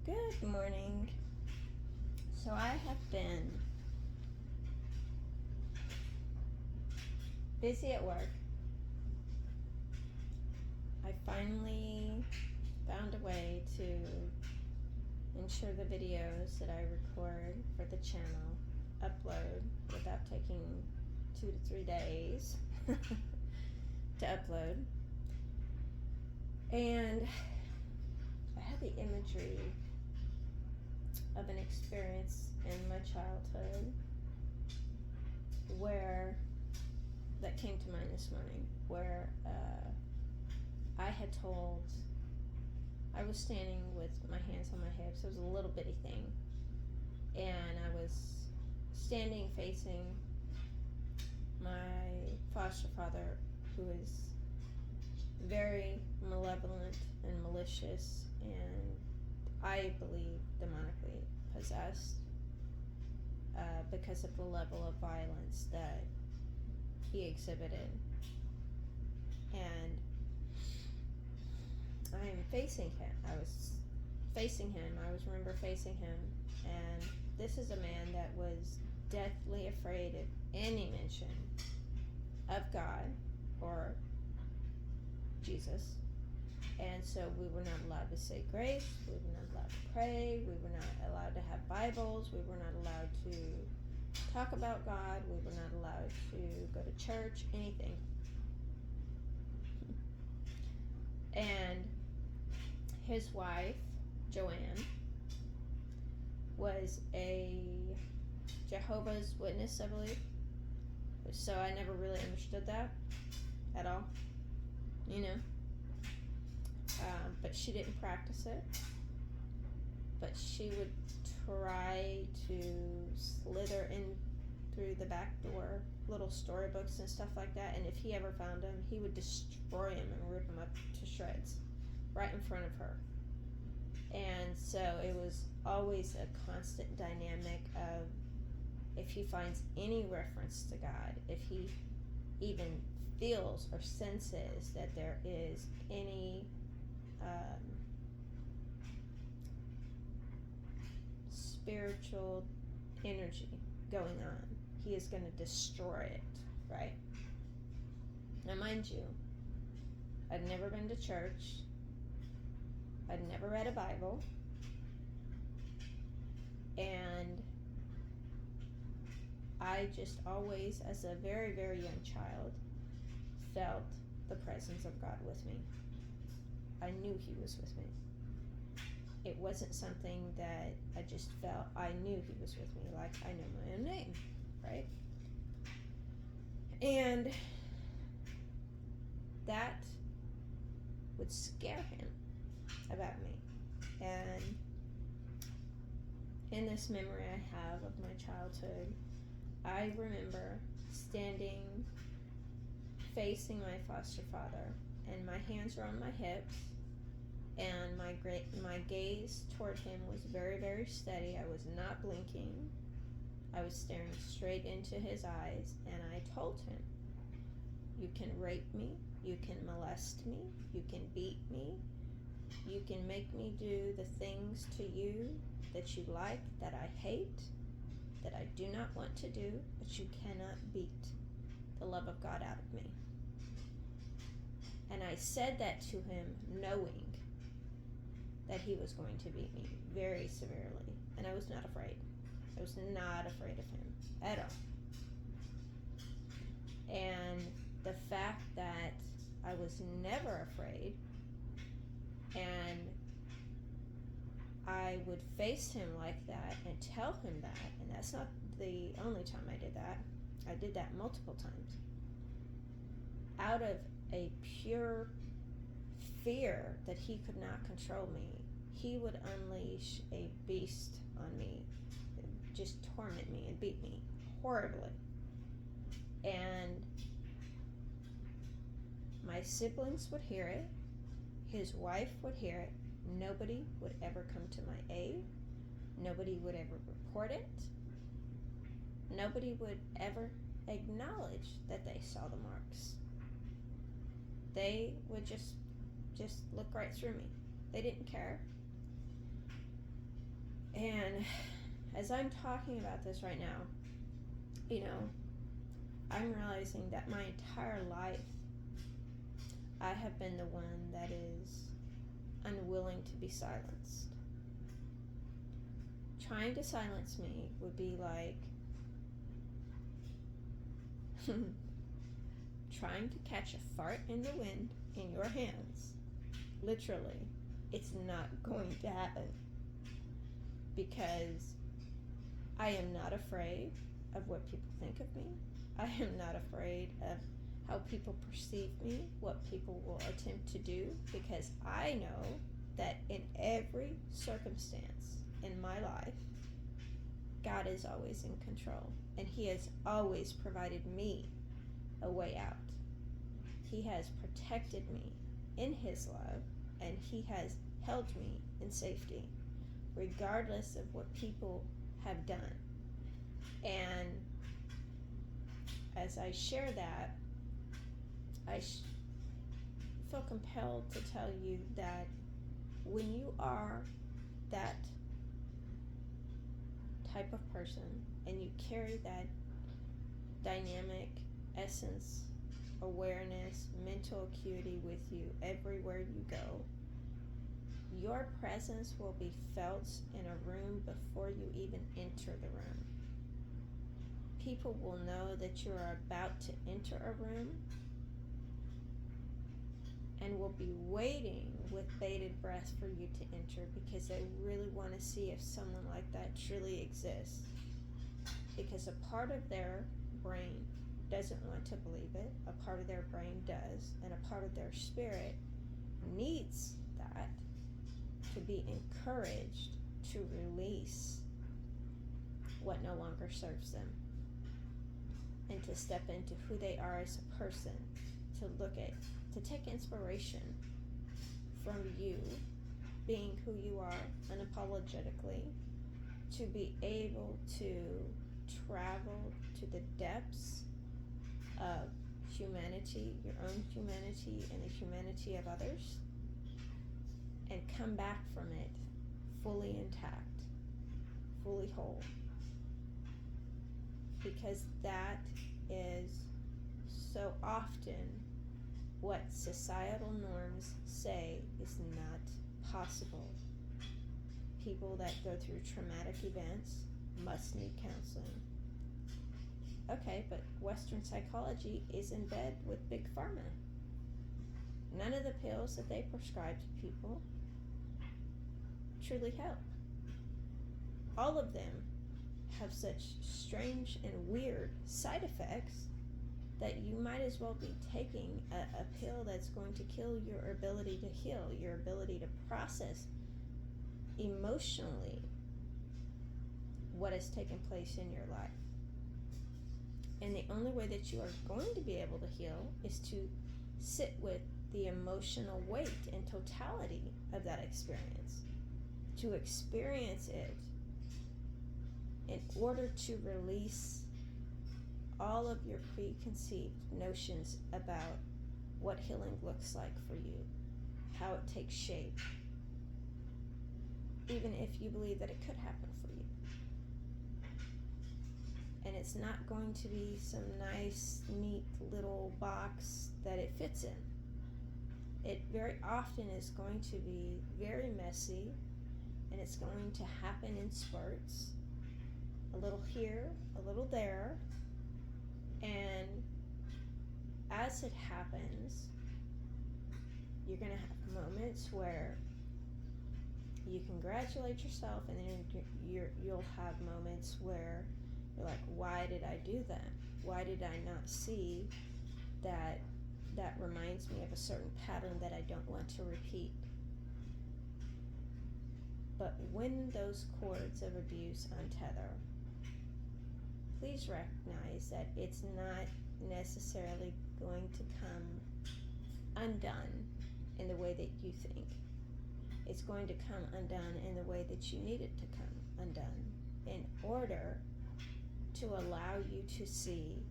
Good morning. So I have been busy at work. I finally found a way to ensure the videos that I record for the channel upload without taking 2 to 3 days to upload. And I had the imagery of an experience in my childhood where that came to mind this morning, where I was standing with my hands on my hips. It was a little bitty thing, and I was standing facing my foster father, who is very malevolent and malicious, and I believe demonically possessed, because of the level of violence that he exhibited. And I am facing him. I was facing him. I remember facing him. And this is a man that was deathly afraid of any mention of God or Jesus. And so we were not allowed to say grace. We were not allowed to pray. We were not allowed to have Bibles. We were not allowed to talk about God. We were not allowed to go to church, anything. And his wife, Joanne, was a Jehovah's Witness, I believe. So I never really understood that at all, but she didn't practice it. But she would try to slither in through the back door, little storybooks and stuff like that. And if he ever found them, he would destroy them and rip them up to shreds right in front of her. And so it was always a constant dynamic of, if he finds any reference to God, if he even feels or senses that there is any spiritual energy going on, he is going to destroy it, right? Now, mind you, I'd never been to church. I'd never read a Bible. And I just always, as a very, very young child, felt the presence of God with me. I knew he was with me. It wasn't something that I just felt. I knew he was with me, like I know my own name, right? And that would scare him about me. And in this memory I have of my childhood, I remember standing facing my foster father, and my hands were on my hips, and my gaze toward him was very, very steady. I was not blinking. I was staring straight into his eyes, and I told him, you can rape me, you can molest me, you can beat me, you can make me do the things to you that you like, that I hate, that I do not want to do, but you cannot beat the love of God out of me. And I said that to him knowing that he was going to beat me very severely. And I was not afraid. I was not afraid of him at all. And the fact that I was never afraid, and I would face him like that and tell him that, and that's not the only time I did that. I did that multiple times. Out of a pure fear that he could not control me, he would unleash a beast on me, just torment me and beat me horribly. And my siblings would hear it. His wife would hear it. Nobody would ever come to my aid. Nobody would ever report it. Nobody would ever acknowledge that they saw the marks. They would just look right through me. They didn't care. And as I'm talking about this right now, I'm realizing that my entire life I have been the one that is unwilling to be silenced. Trying to silence me would be like trying to catch a fart in the wind in your hands. Literally, it's not going to happen, because I am not afraid of what people think of me. I am not afraid of how people perceive me, what people will attempt to do, because I know that in every circumstance in my life, God is always in control, and He has always provided me a way out. He has protected me in His love, and He has held me in safety, regardless of what people have done. And as I share that, I feel compelled to tell you that when you are that type of person and you carry that dynamic essence, awareness, mental acuity with you everywhere you go, your presence will be felt in a room before you even enter the room. People will know that you are about to enter a room and will be waiting with bated breath for you to enter, because they really want to see if someone like that truly exists. Because a part of their brain doesn't want to believe it, a part of their brain does, and a part of their spirit needs that to be encouraged to release what no longer serves them, and to step into who they are as a person, to take inspiration from you being who you are unapologetically, to be able to travel to the depths of humanity, your own humanity and the humanity of others, and come back from it fully intact, fully whole. Because that is so often what societal norms say is not possible. People that go through traumatic events must need counseling. Okay, but Western psychology is in bed with Big Pharma. None of the pills that they prescribe to people truly help. All of them have such strange and weird side effects that you might as well be taking a pill that's going to kill your ability to heal, your ability to process emotionally what has taken place in your life. And the only way that you are going to be able to heal is to sit with the emotional weight and totality of that experience, to experience it in order to release all of your preconceived notions about what healing looks like for you, how it takes shape, even if you believe that it could happen for you. And it's not going to be some nice, neat little box that it fits in. It very often is going to be very messy, and it's going to happen in spurts, a little here, a little there, and as it happens, you're going to have moments where you congratulate yourself, and then you'll have moments where you're like, why did I do that? Why did I not see that that reminds me of a certain pattern that I don't want to repeat? But when those cords of abuse untether, please recognize that it's not necessarily going to come undone in the way that you think. It's going to come undone in the way that you need it to come undone, in order to allow you to see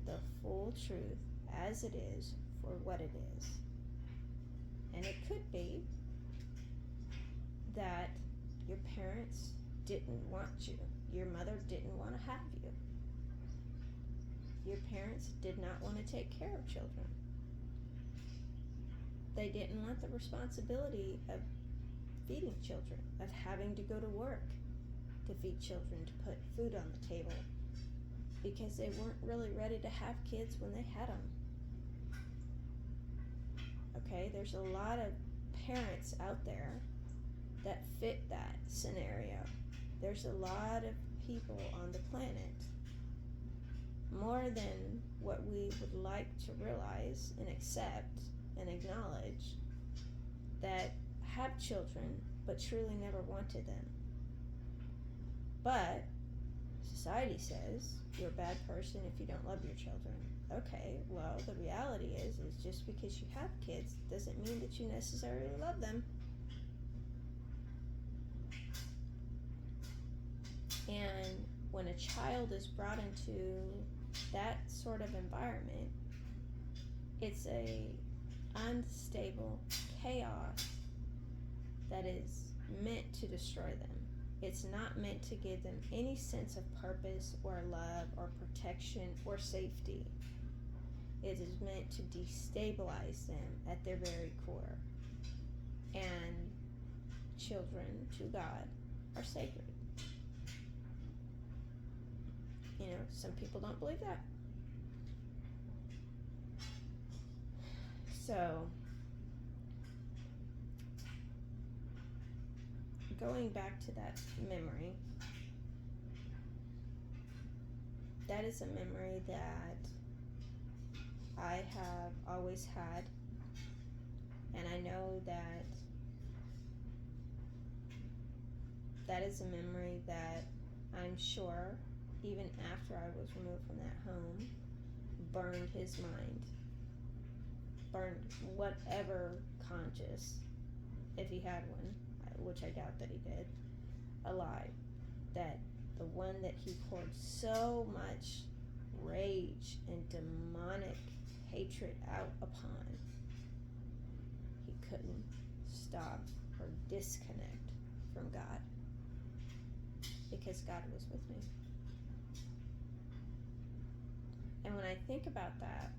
the full truth as it is for what it is. And it could be that your parents didn't want you. Your mother didn't want to have you. Your parents did not want to take care of children. They didn't want the responsibility of feeding children, of having to go to work to feed children, to put food on the table, because they weren't really ready to have kids when they had them. Okay, there's a lot of parents out there that fit that scenario. There's a lot of people on the planet, more than what we would like to realize and accept and acknowledge, that have children but truly never wanted them. But society says you're a bad person if you don't love your children. Okay, well, the reality is just because you have kids doesn't mean that you necessarily love them. And when a child is brought into that sort of environment, it's a unstable chaos that is meant to destroy them. It's not meant to give them any sense of purpose or love or protection or safety. It is meant to destabilize them at their very core. And children to God are sacred. You know, some people don't believe that. So, going back to that memory, that is a memory that I have always had, and I know that that is a memory that I'm sure, even after I was removed from that home, burned his mind, burned whatever conscious, if he had one, which I doubt that he did, alive, that the one that he poured so much rage and demonic hatred out upon, he couldn't stop or disconnect from God, because God was with me. And when I think about that,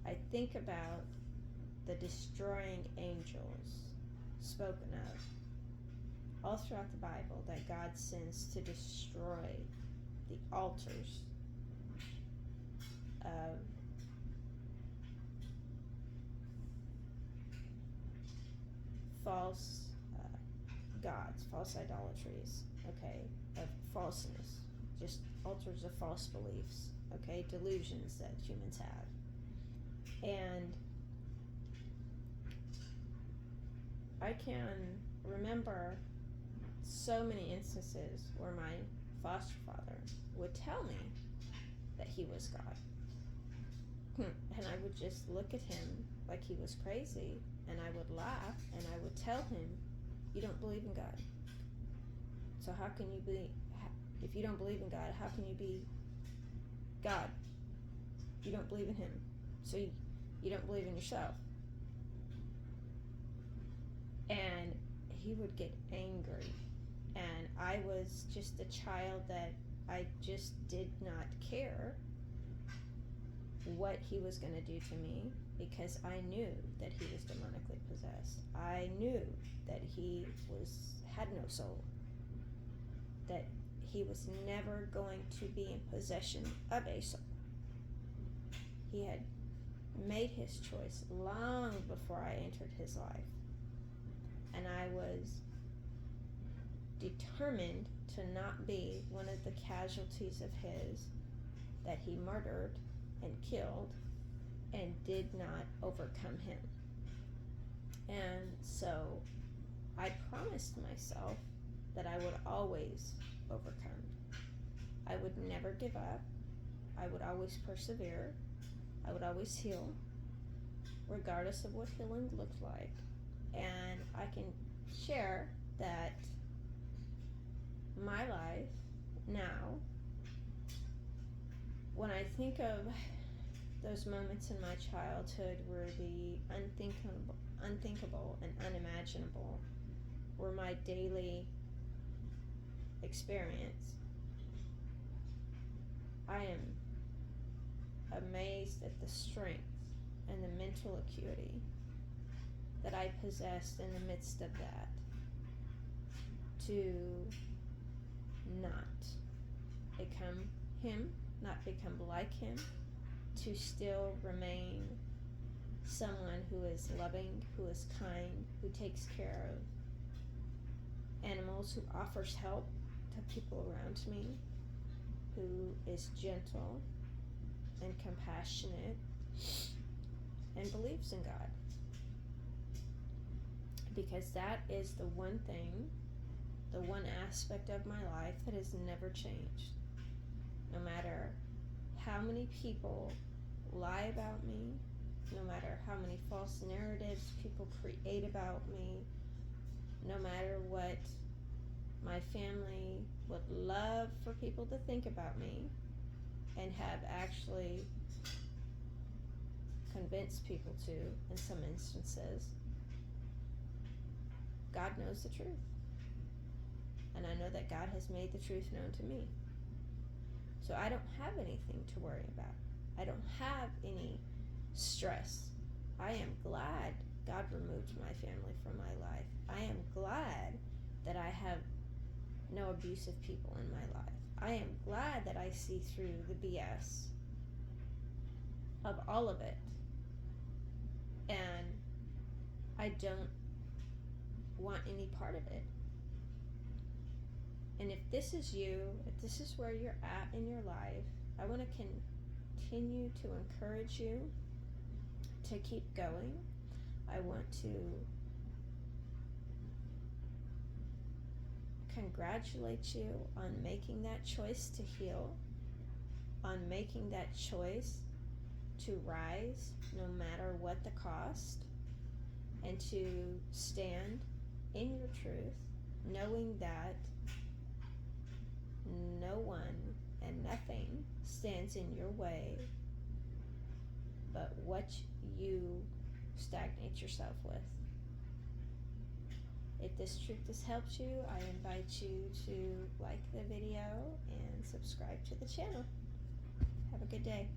I think about the destroying angels spoken of all throughout the Bible that God sends to destroy the altars of false gods, false idolatries, okay, of falseness, just altars of false beliefs, okay, delusions that humans have. And I can remember so many instances where my foster father would tell me that he was God. And I would just look at him like he was crazy, and I would laugh, and I would tell him, you don't believe in God. So how can you be, if you don't believe in God, how can you be God? You don't believe in him. So you don't believe in yourself. And he would get angry. And I was just a child that I just did not care what he was going to do to me, because I knew that he was demonically possessed. I knew that he had no soul, that he was never going to be in possession of a soul. He had made his choice long before I entered his life, and I was determined to not be one of the casualties of his that he murdered and killed and did not overcome him. And so I promised myself that I would always overcome. I would never give up. I would always persevere. I would always heal, regardless of what healing looked like. And I can share that my life now, when I think of those moments in my childhood where the unthinkable and unimaginable were my daily experience, I am amazed at the strength and the mental acuity that I possessed in the midst of that, to not become him, not become like him, to still remain someone who is loving, who is kind, who takes care of animals, who offers help to people around me, who is gentle and compassionate and believes in God. Because that is the one thing, the one aspect of my life that has never changed. No matter how many people lie about me, no matter how many false narratives people create about me, no matter what my family would love for people to think about me and have actually convinced people to in some instances, God knows the truth. And I know that God has made the truth known to me. So I don't have anything to worry about. I don't have any stress. I am glad God removed my family from my life. I am glad that I have no abusive people in my life. I am glad that I see through the BS of all of it. And I don't want any part of it. And if this is you, if this is where you're at in your life, I want to continue to encourage you to keep going. I want to congratulate you on making that choice to heal, on making that choice to rise no matter what the cost, and to stand in your truth, knowing that no one and nothing stands in your way but what you stagnate yourself with. If this truth has helped you, I invite you to like the video and subscribe to the channel. Have a good day.